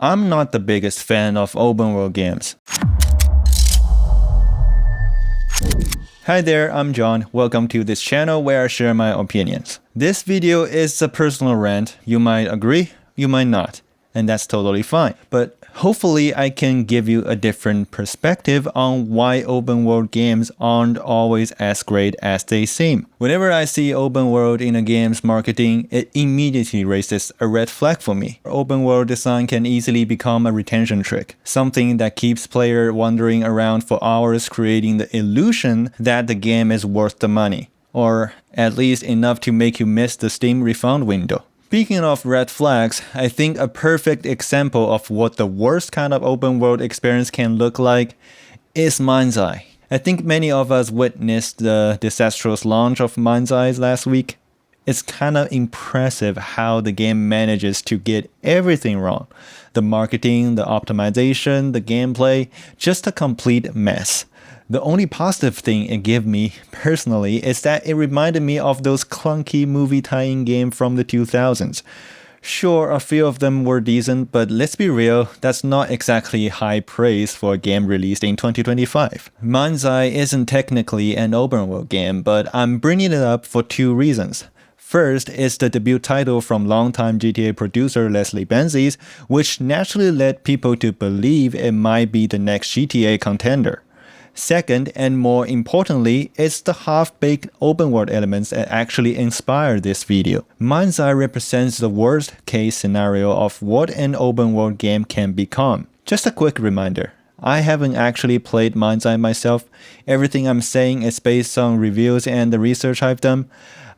I'm not the biggest fan of open world games. Hi there, I'm John. Welcome to this channel where I share my opinions. This video is a personal rant. You might agree, you might not, and that's totally fine. But hopefully I can give you a different perspective on why open world games aren't always as great as they seem. Whenever I see open world in a game's marketing, it immediately raises a red flag for me. Open world design can easily become a retention trick, something that keeps players wandering around for hours, creating the illusion that the game is worth the money, or at least enough to make you miss the Steam refund window. Speaking of red flags, I think a perfect example of what the worst kind of open world experience can look like is Mindseye. I think many of us witnessed the disastrous launch of Mindseye last week. It's kind of impressive how the game manages to get everything wrong. The marketing, the optimization, the gameplay, just a complete mess. The only positive thing it gave me, personally, is that it reminded me of those clunky movie tie-in games from the 2000s. Sure, a few of them were decent, but let's be real, that's not exactly high praise for a game released in 2025. Mindseye isn't technically an open world game, but I'm bringing it up for two reasons. First is the debut title from longtime GTA producer Leslie Benzies, which naturally led people to believe it might be the next GTA contender. Second, and more importantly, it's the half-baked open-world elements that actually inspired this video. Mindseye represents the worst-case scenario of what an open-world game can become. Just a quick reminder, I haven't actually played Mindseye myself. Everything I'm saying is based on reviews and the research I've done.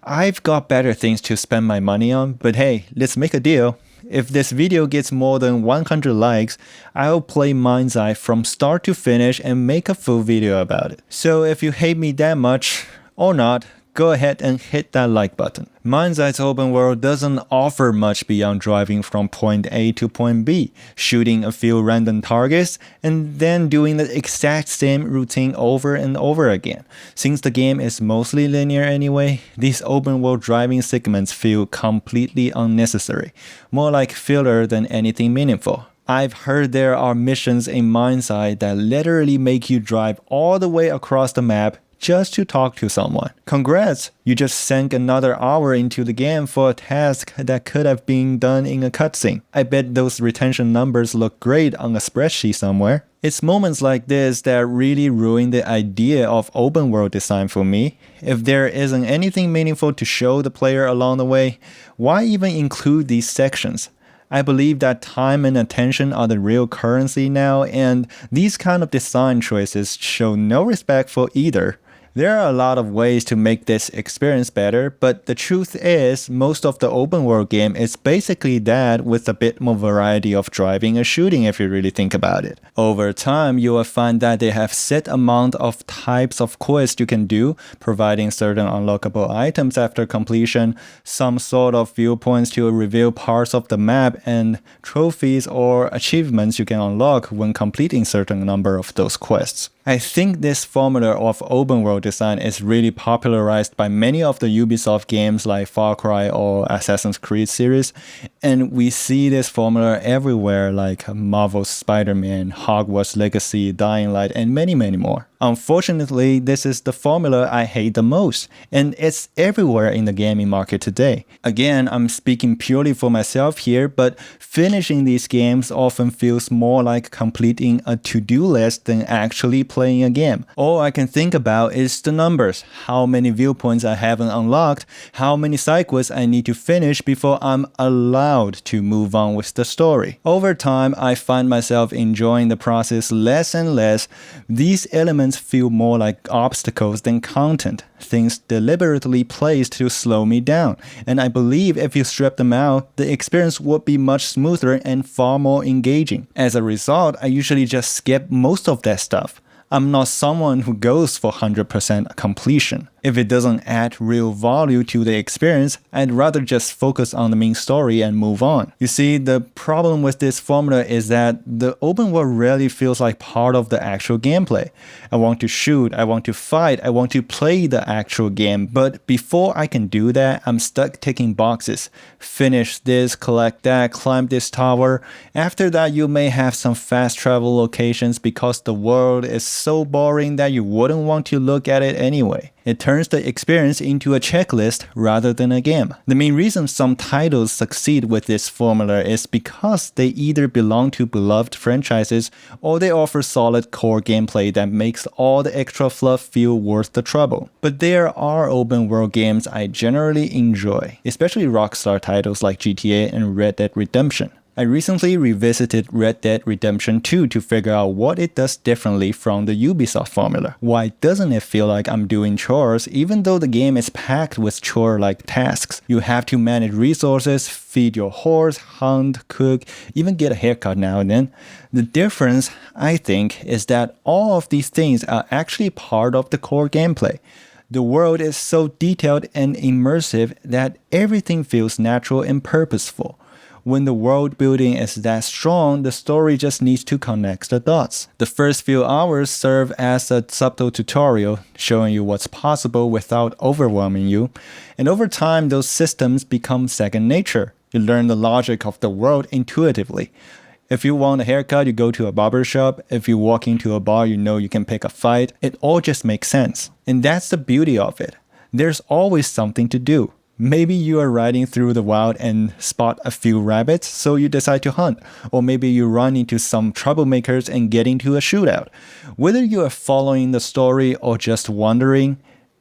I've got better things to spend my money on, but hey, let's make a deal. If this video gets more than 100 likes, I'll play Mindseye from start to finish and make a full video about it. So if you hate me that much, or not, go ahead and hit that like button. Mindseye's open world doesn't offer much beyond driving from point A to point B, shooting a few random targets, and then doing the exact same routine over and over again. Since the game is mostly linear anyway, these open world driving segments feel completely unnecessary, more like filler than anything meaningful. I've heard there are missions in Mindseye that literally make you drive all the way across the map just to talk to someone. Congrats! You just sank another hour into the game for a task that could have been done in a cutscene. I bet those retention numbers look great on a spreadsheet somewhere. It's moments like this that really ruin the idea of open world design for me. If there isn't anything meaningful to show the player along the way, why even include these sections? I believe that time and attention are the real currency now, and these kind of design choices show no respect for either. There are a lot of ways to make this experience better, but the truth is, most of the open world game is basically that with a bit more variety of driving and shooting if you really think about it. Over time, you will find that they have set amount of types of quests you can do, providing certain unlockable items after completion, some sort of viewpoints to reveal parts of the map, and trophies or achievements you can unlock when completing certain number of those quests. I think this formula of open world design is really popularized by many of the Ubisoft games like Far Cry or Assassin's Creed series, and we see this formula everywhere like Marvel's Spider-Man, Hogwarts Legacy, Dying Light, and many more. Unfortunately, this is the formula I hate the most, and it's everywhere in the gaming market today. Again, I'm speaking purely for myself here, but finishing these games often feels more like completing a to-do list than actually playing a game. All I can think about is the numbers, how many viewpoints I haven't unlocked, how many side quests I need to finish before I'm allowed to move on with the story. Over time, I find myself enjoying the process less and less. These elements feel more like obstacles than content, things deliberately placed to slow me down, and I believe if you strip them out, the experience would be much smoother and far more engaging. As a result, I usually just skip most of that stuff. I'm not someone who goes for 100% completion. If it doesn't add real value to the experience, I'd rather just focus on the main story and move on. You see, the problem with this formula is that the open world rarely feels like part of the actual gameplay. I want to shoot, I want to fight, I want to play the actual game, but before I can do that, I'm stuck ticking boxes. Finish this, collect that, climb this tower. After that, you may have some fast travel locations because the world is so boring that you wouldn't want to look at it anyway. It turns the experience into a checklist rather than a game. The main reason some titles succeed with this formula is because they either belong to beloved franchises or they offer solid core gameplay that makes all the extra fluff feel worth the trouble. But there are open world games I generally enjoy, especially Rockstar titles like GTA and Red Dead Redemption. I recently revisited Red Dead Redemption 2 to figure out what it does differently from the Ubisoft formula. Why doesn't it feel like I'm doing chores even though the game is packed with chore-like tasks? You have to manage resources, feed your horse, hunt, cook, even get a haircut now and then. The difference, I think, is that all of these things are actually part of the core gameplay. The world is so detailed and immersive that everything feels natural and purposeful. When the world building is that strong, the story just needs to connect the dots. The first few hours serve as a subtle tutorial, showing you what's possible without overwhelming you. And over time, those systems become second nature. You learn the logic of the world intuitively. If you want a haircut, you go to a barber shop. If you walk into a bar, you know you can pick a fight. It all just makes sense. And that's the beauty of it. There's always something to do. Maybe you are riding through the wild and spot a few rabbits, so you decide to hunt. Or maybe you run into some troublemakers and get into a shootout. Whether you are following the story or just wandering,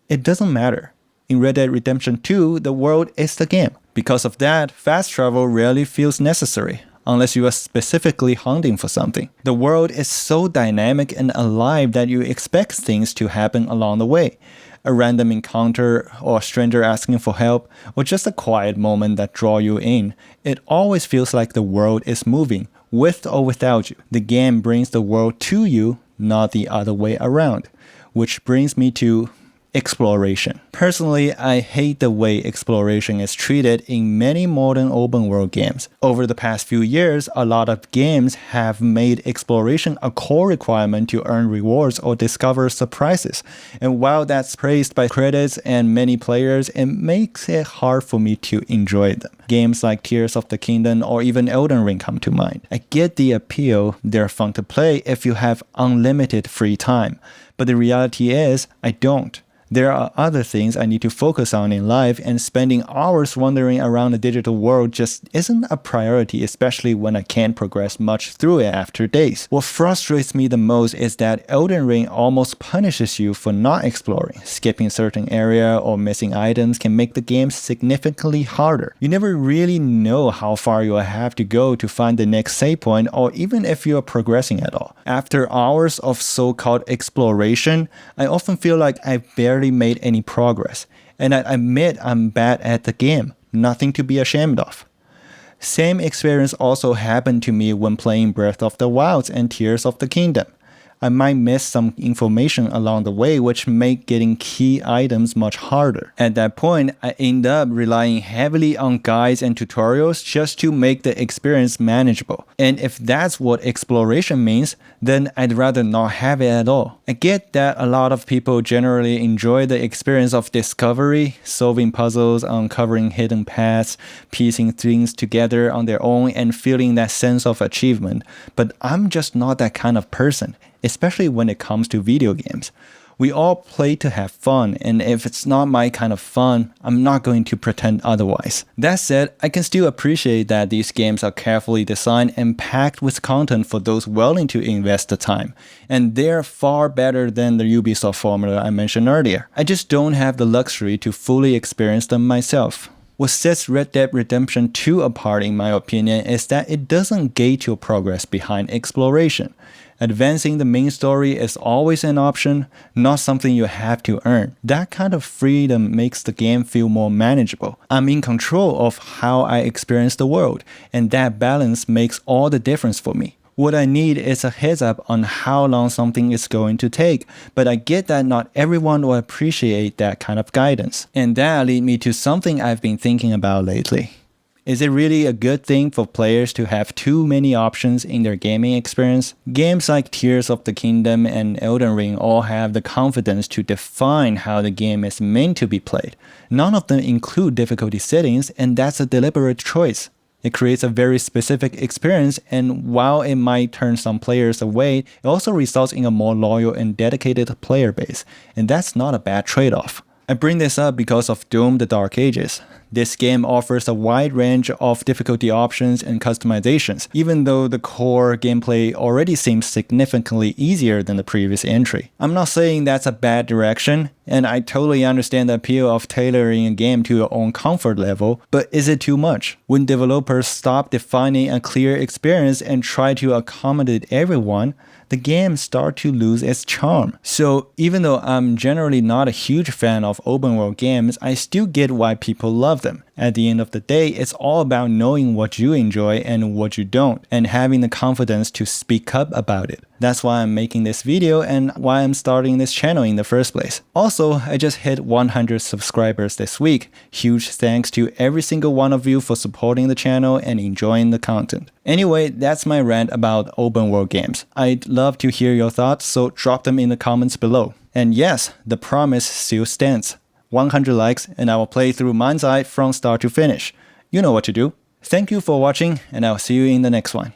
it doesn't matter. In Red Dead Redemption 2, the world is the game. Because of that, fast travel rarely feels necessary, unless you are specifically hunting for something. The world is so dynamic and alive that you expect things to happen along the way. A random encounter or a stranger asking for help or just a quiet moment that draw you in. It always feels like the world is moving, with or without you. The game brings the world to you, not the other way around. Which brings me to exploration. Personally, I hate the way exploration is treated in many modern open world games. Over the past few years, a lot of games have made exploration a core requirement to earn rewards or discover surprises. And while that's praised by critics and many players, it makes it hard for me to enjoy them. Games like Tears of the Kingdom or even Elden Ring come to mind. I get the appeal, they're fun to play if you have unlimited free time. But the reality is, I don't. There are other things I need to focus on in life, and spending hours wandering around the digital world just isn't a priority, especially when I can't progress much through it after days. What frustrates me the most is that Elden Ring almost punishes you for not exploring. Skipping certain area or missing items can make the game significantly harder. You never really know how far you'll have to go to find the next save point, or even if you're progressing at all. After hours of so-called exploration, I often feel like I barely made any progress, and I admit I'm bad at the game, nothing to be ashamed of. Same experience also happened to me when playing Breath of the Wild and Tears of the Kingdom. I might miss some information along the way, which make getting key items much harder. At that point, I end up relying heavily on guides and tutorials just to make the experience manageable. And if that's what exploration means, then I'd rather not have it at all. I get that a lot of people generally enjoy the experience of discovery, solving puzzles, uncovering hidden paths, piecing things together on their own, and feeling that sense of achievement. But I'm just not that kind of person, especially when it comes to video games. We all play to have fun, and if it's not my kind of fun, I'm not going to pretend otherwise. That said, I can still appreciate that these games are carefully designed and packed with content for those willing to invest the time. And they're far better than the Ubisoft formula I mentioned earlier. I just don't have the luxury to fully experience them myself. What sets Red Dead Redemption 2 apart in my opinion is that it doesn't gate your progress behind exploration. Advancing the main story is always an option, not something you have to earn. That kind of freedom makes the game feel more manageable. I'm in control of how I experience the world, and that balance makes all the difference for me. What I need is a heads up on how long something is going to take, but I get that not everyone will appreciate that kind of guidance. And that leads me to something I've been thinking about lately. Is it really a good thing for players to have too many options in their gaming experience? Games like Tears of the Kingdom and Elden Ring all have the confidence to define how the game is meant to be played. None of them include difficulty settings, and that's a deliberate choice. It creates a very specific experience, and while it might turn some players away, it also results in a more loyal and dedicated player base, and that's not a bad trade-off. I bring this up because of Doom: The Dark Ages. This game offers a wide range of difficulty options and customizations, even though the core gameplay already seems significantly easier than the previous entry. I'm not saying that's a bad direction, and I totally understand the appeal of tailoring a game to your own comfort level, but is it too much? When developers stop defining a clear experience and try to accommodate everyone, the game starts to lose its charm. So even though I'm generally not a huge fan of open world games, I still get why people love them. At the end of the day, it's all about knowing what you enjoy and what you don't, and having the confidence to speak up about it. That's why I'm making this video and why I'm starting this channel in the first place. Also, I just hit 100 subscribers this week. Huge thanks to every single one of you for supporting the channel and enjoying the content. Anyway, that's my rant about open world games. I'd love to hear your thoughts, so drop them in the comments below. And yes, the promise still stands. 100 likes and I will play through Mindseye from start to finish. You know what to do. Thank you for watching, and I'll see you in the next one.